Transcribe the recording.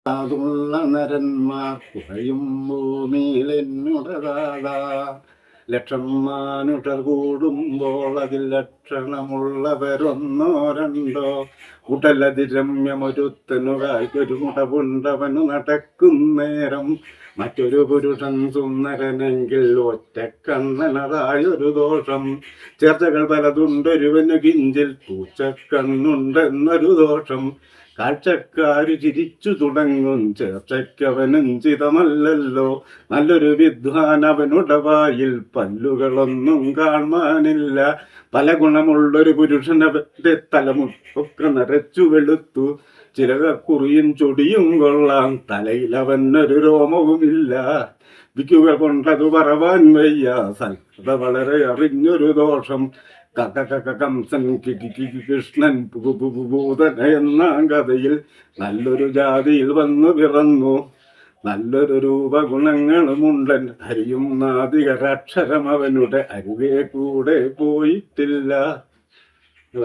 അതുള്ള നരന്മാർ കുറയും ഭൂമിയിലെന്നുടരാതാ ലക്ഷം മാനുഷർ കൂടുമ്പോൾ അതിൽ ലക്ഷണമുള്ളവരൊന്നോ രണ്ടോ കുട്ടലതിരമ്യമൊരുത്തനു കായ്ക്കൊരു മുടപുണ്ടവനു നടക്കുന്നേരം മറ്റൊരു പുരുഷൻ സുന്ദരനെങ്കിൽ ഒറ്റക്കണ്ണനതായൊരു ദോഷം. ചേർച്ചകൾ പലതുണ്ടൊരുവനു കിഞ്ചിൽ പൂച്ചക്കണ്ണുണ്ടെന്നൊരു ദോഷം. കാഴ്ചക്കാര് ചിരിച്ചു തുടങ്ങും ചേർച്ചയ്ക്കവനും ചിതമല്ലല്ലോ. നല്ലൊരു വിദ്വാൻ അവനുടെ വായിൽ പല്ലുകളൊന്നും കാണാനില്ല. പല ഗുണമുള്ളൊരു പുരുഷനവന്റെ തലമുട്ടൊക്കെ നരച്ചു വെളുത്തു. ചിലകുറിയും ചൊടിയും കൊള്ളാം, തലയിൽ അവനൊരു രോമവുമില്ല. വിക്കുകൾ കൊണ്ടതു പറവാൻ വയ്യ, സൽക്കഥ വളരെ അറിഞ്ഞൊരു ദോഷം. കംസൻ കൃഷ്ണൻ ഭൂതന എന്ന കഥയിൽ നല്ലൊരു ജാതിയിൽ വന്നു പിറന്നു. നല്ലൊരു രൂപഗുണങ്ങളുമുണ്ടൻ ഹരിയും നാദികരക്ഷരം അവനുടെ അരുവേ കൂടെ പോയിട്ടില്ല.